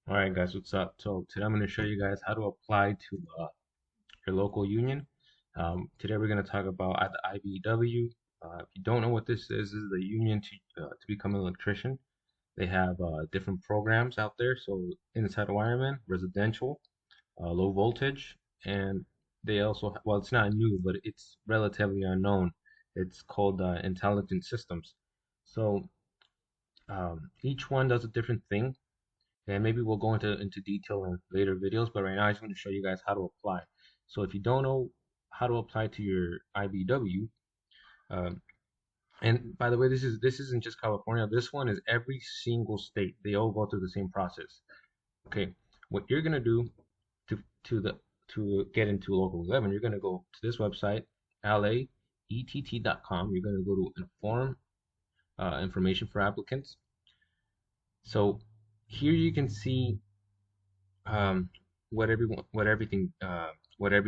Alright guys, what's up? So today I'm going to show you guys how to apply to your local union. Today we're going to talk about at the IBEW. If you don't know what this is the union to become an electrician. They have different programs out there. So inside wireman, residential, low voltage, and they also, well, it's not new, but it's relatively unknown. It's called intelligent systems. So each one does a different thing, and maybe we'll go into detail in later videos, but right now I just want to show you guys how to apply. So if you don't know how to apply to your IBW, um, and by the way, this isn't just California. This one is every single state. They all go through the same process. Okay, what you're gonna do to to the to get into Local 11, you're gonna go to this website, laett.com. You're gonna go to inform information for applicants. So here you can see um, what every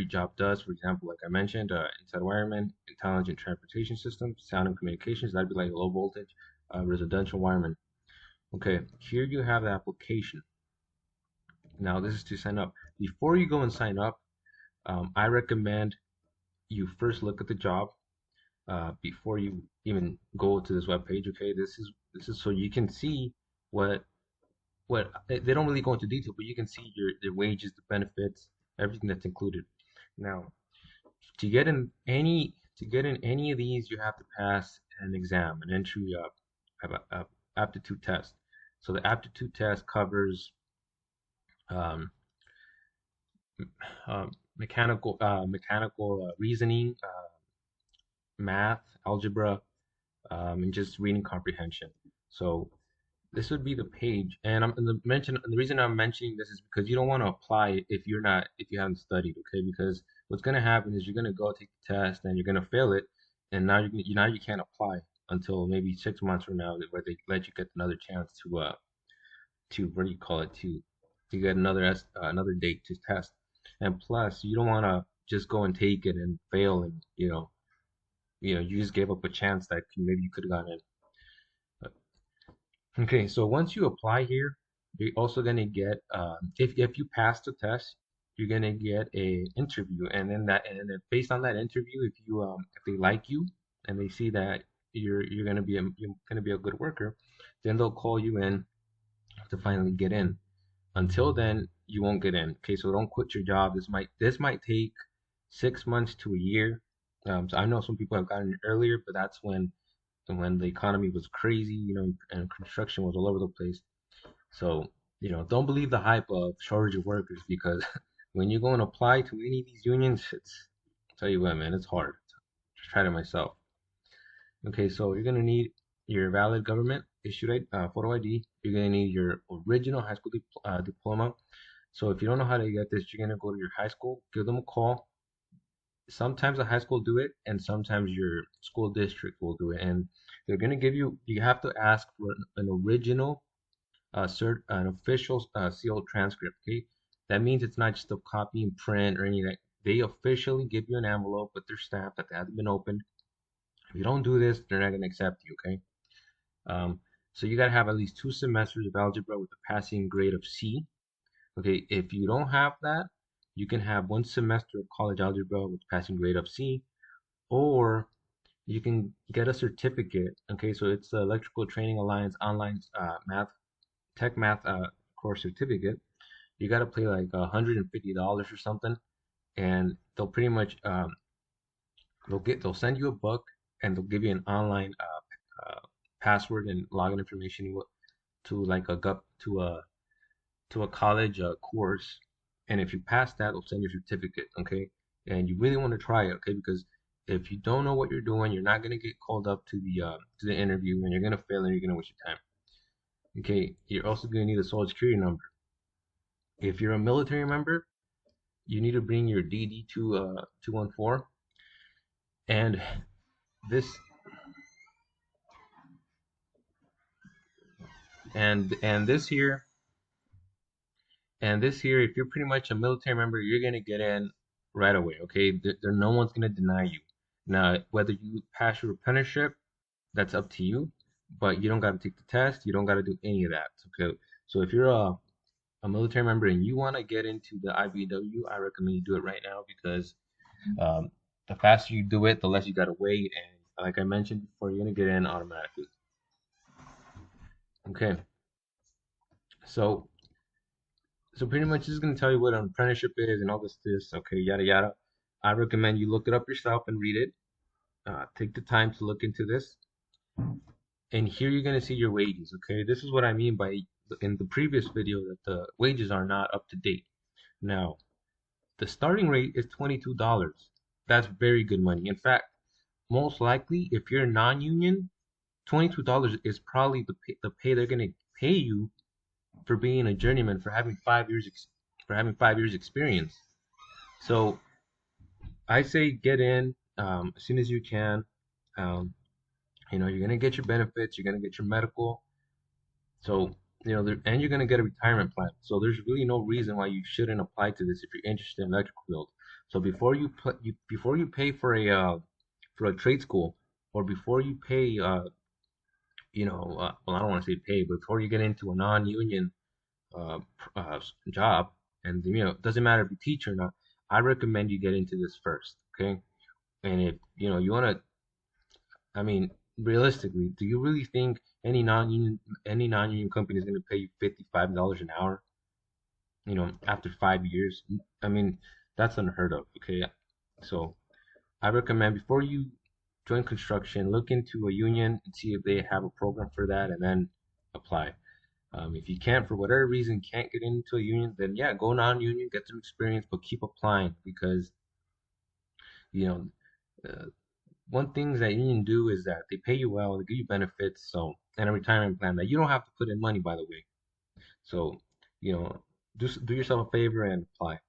job does. For example, like I mentioned, inside wireman, intelligent transportation systems, sound and communications. That'd be like low voltage, residential wireman. Okay, here you have the application. Now this is to sign up. Before you go and sign up, I recommend you first look at the job before you even go to this web page. Okay, this is so you can see what they don't really go into detail, but you can see your wages, the benefits, everything that's included. Now, to get in any of these, you have to pass an exam, an entry aptitude test. So the aptitude test covers um, mechanical reasoning, math, algebra, and just reading comprehension. So this would be the page, and the reason I'm mentioning this is because you don't want to apply if you haven't studied, okay? Because what's gonna happen is you're gonna go take the test and you're gonna fail it, and now you can't apply until maybe 6 months from now, where they let you get another chance to what do you call it to get another date to test, and plus you don't want to just go and take it and fail, and you just gave up a chance that maybe you could have gotten in. Okay, so once you apply here, you're also gonna get if you pass the test, you're gonna get a interview, and then based on that interview, if they like you and they see that you're gonna be a good worker, then they'll call you in to finally get in. Until then, you won't get in. Okay, so don't quit your job. This might take 6 months to a year. So I know some people have gotten in earlier, but that's when the economy was crazy, and construction was all over the place. So, don't believe the hype of shortage of workers, because when you go and apply to any of these unions, I'll tell you what, man, it's hard. Just tried it myself. Okay, so you're gonna need your valid government issued photo ID. You're gonna need your original high school diploma. So if you don't know how to get this, you're gonna go to your high school, give them a call. Sometimes the high school do it, and sometimes your school district will do it, and they're gonna give you. You have to ask for an original an official sealed transcript. Okay, that means it's not just a copy and print or anything. They officially give you an envelope with their stamp that hasn't been opened. If you don't do this, they're not gonna accept you. Okay, um, so you gotta have at least 2 semesters of algebra with a passing grade of C. Okay, if you don't have that, you can have 1 semester of college algebra with a passing grade of C, or you can get a certificate. Okay, so it's the Electrical Training Alliance online math course certificate. You got to pay like $150 or something, and they'll pretty much they'll send you a book, and they'll give you an online password and login information to like to a college course. And if you pass that, they'll send you a certificate. Okay, and you really want to try it. Okay, because if you don't know what you're doing, you're not gonna get called up to the interview, and you're gonna fail, and you're gonna waste your time. Okay, you're also gonna need a social security number. If you're a military member, you need to bring your DD 214, and this and this here and this here. If you're pretty much a military member, you're gonna get in right away. Okay, no one's gonna deny you. Now, whether you pass your apprenticeship, that's up to you, but you don't got to take the test. You don't got to do any of that. Okay, so if you're a military member and you want to get into the IBEW, I recommend you do it right now because um, the faster you do it, the less you gotta wait. And like I mentioned before, you're gonna get in automatically. Okay, so pretty much this is gonna tell you what an apprenticeship is and all this. Okay, yada yada. I recommend you look it up yourself and read it. Take the time to look into this. And here you're going to see your wages. Okay, this is what I mean by in the previous video that the wages are not up to date. Now, the starting rate is $22. That's very good money. In fact, most likely, if you're non-union, $22 is probably the pay they're going to pay you for being a journeyman for having 5 years experience. So I say get in as soon as you can. Um, you're gonna get your benefits, you're gonna get your medical. So, and you're going to get a retirement plan. So there's really no reason why you shouldn't apply to this if you're interested in electrical field. So before you pay for a trade school, or before you pay well, I don't want to say pay, but before you get into a non-union job, and it doesn't matter if you teach or not, I recommend you get into this first, okay? And if you want to, I mean, realistically, do you really think any non-union company is going to pay you $55 an hour, after 5 years? I mean, that's unheard of, okay? So I recommend before you join construction, look into a union and see if they have a program for that, and then apply. If you can't, for whatever reason, can't get into a union, then yeah, go non-union, get some experience, but keep applying because you know uh, one thing that union do is that they pay you well, they give you benefits, so and a retirement plan that you don't have to put in money, by the way. So, you know, do yourself a favor and apply.